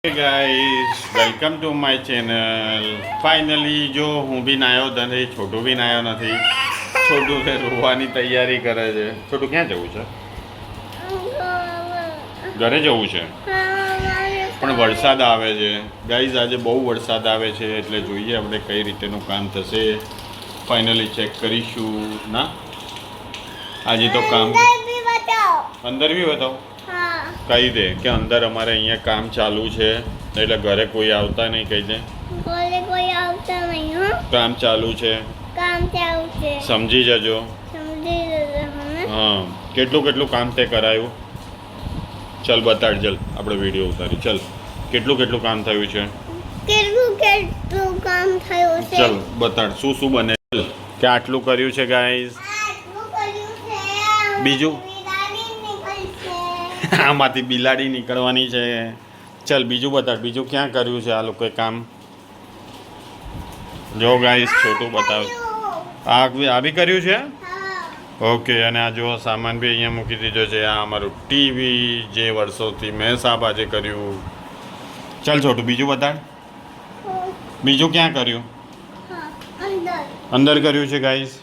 Hey guys, welcome to my channel. Finally જો હું બી નાયો નથી, છોટું બી નાયો નથી. છોટું તે રોવાની તૈયારી કરે છે. છોટું ક્યાં જવું છે? ઘરે જવું છે પણ વરસાદ આવે છે ગાઈઝ. આજે બહુ વરસાદ આવે છે એટલે જોઈએ આપણે કઈ રીતેનું કામ થશે. ફાઇનલી ચેક કરીશું ના. આજે તો કામ અંદર બી બતાવો કહી દે કે અંદર અમારે અહીંયા કામ ચાલુ છે એટલે ઘરે કોઈ આવતા નહીં. કહી દે ઘરે કોઈ આવતા નહીં. કામ ચાલુ છે, સમજી જજો. હા, કેટલું કેટલું કામ તે કરાયું? ચલ બતાડ, ચલ આપણે વિડીયો ઉતારી. ચલ કેટલું કામ થયું છે? કેટલું કામ થયું છે? ચલ બતાડ શું શું બને કે આટલું કર્યું છે ગાઈઝ. બીજું આમાંથી બિલાડી નીકળવાની છે. ચલ બીજું બતાડ, બીજું ક્યાં કર્યું છે આ લોકોએ કામ? જો ગાઈસ છોટું બતાવ. આ બી કર્યું છે. ઓકે, અને આ જો સામાન બી અહીંયા મૂકી દીધો છે. આ અમારું ટીવી જે વર્ષોથી મેં સાહેબ આજે કર્યું. ચાલ છોટું બીજું બતાડ. બીજું ક્યાં કર્યું? અંદર કર્યું છે ગાઈસ.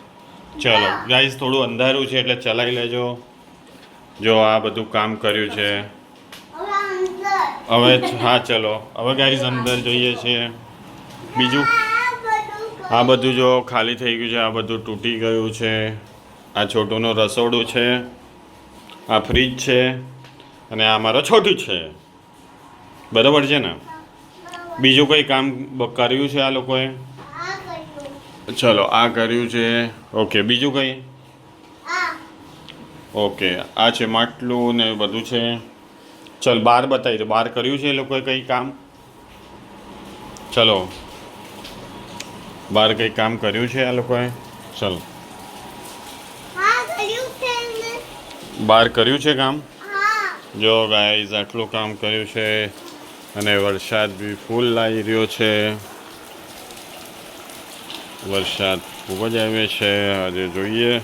ચલો ગાઈસ, થોડું અંધારું છે એટલે ચલાવી લેજો. જો આ બધું કામ કર્યું છે. હવે હા ચલો હવે ગાઈસ અંદર જોઈએ છીએ. બીજું આ બધું જો ખાલી થઈ ગયું છે, આ બધું તૂટી ગયું છે. આ છોટુંનું રસોડું છે, આ ફ્રીજ છે અને આ મારો છોટું છે. બરાબર છે ને? બીજું કંઈ કામ કર્યું છે આ લોકોએ? ચલો આ કર્યું છે. ઓકે, બીજું કંઈ? ઓકે, આ છે માટલું ને બધું છે. ચલ બહાર બતાવી દો, બહાર કર્યું છે એ લોકોએ કંઈ કામ? ચલો બહાર કંઈ કામ કર્યું છે આ લોકોએ? ચલો બહાર કર્યું છે કામ. જો ગાઈઝ આટલું કામ કર્યું છે અને વરસાદ બી ફૂલ લાવી રહ્યો છે. વરસાદ ખૂબ જ આવે છે. આજે જોઈએ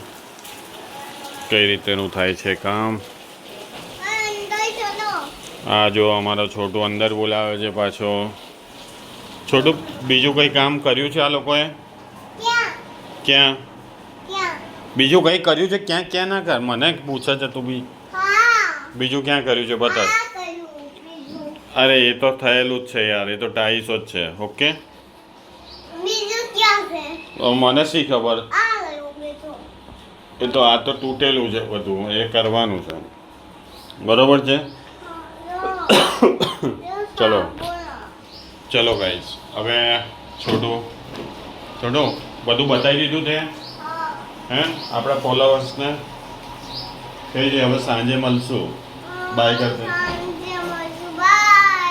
કઈ રીતેનું થાય છે કામ. આ જો અમારો છોટું અંદર બોલાવે છે પાછો. છોટું બીજું કંઈ કામ કર્યું છે આ લોકોએ? ક્યાં? બીજું કંઈ કર્યું છે? ક્યાં ક્યાં ના કર, મને પૂછે છે તું બી. બીજું ક્યાં કર્યું છે બતાવ. અરે એ તો થયેલું જ છે યાર, એ તો 250 જ છે. ઓકે, મને શી ખબર. એ તો આ તો તૂટેલું છે બધું, એ કરવાનું છે. બરોબર છે. ચલો ચલો ગાઈસ, હવે છોટું બધું બતાવી દીધું તે હે આપણા ફોલોવર્સને. કહી દે હવે સાંજે મળશું. બાય કરતે.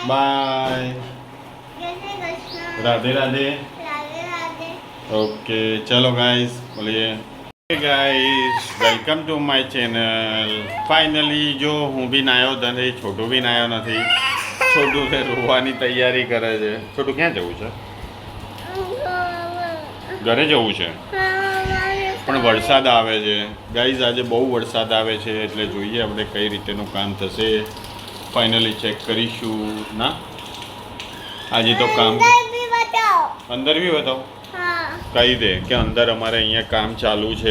બાય, રાધે રાધે. ઓકે ચલો ગાઈસ મળીએ. Guys, welcome to my channel. Finally જો હું બી નાયો નથી, છોટું બી નાયો નથી. છોટું તે રોવાની તૈયારી કરે છે. છોટું ક્યાં જવું છે? ઘરે જવું છે પણ વરસાદ આવે છે ગાઈઝ. આજે બહુ વરસાદ આવે છે એટલે જોઈએ આપણે કઈ રીતેનું કામ થશે. ફાઇનલી ચેક કરીશું ના. આજે તો કામ અંદર બી બતાવો કહી દે કે અંદર અમારે અહીંયા કામ ચાલુ છે.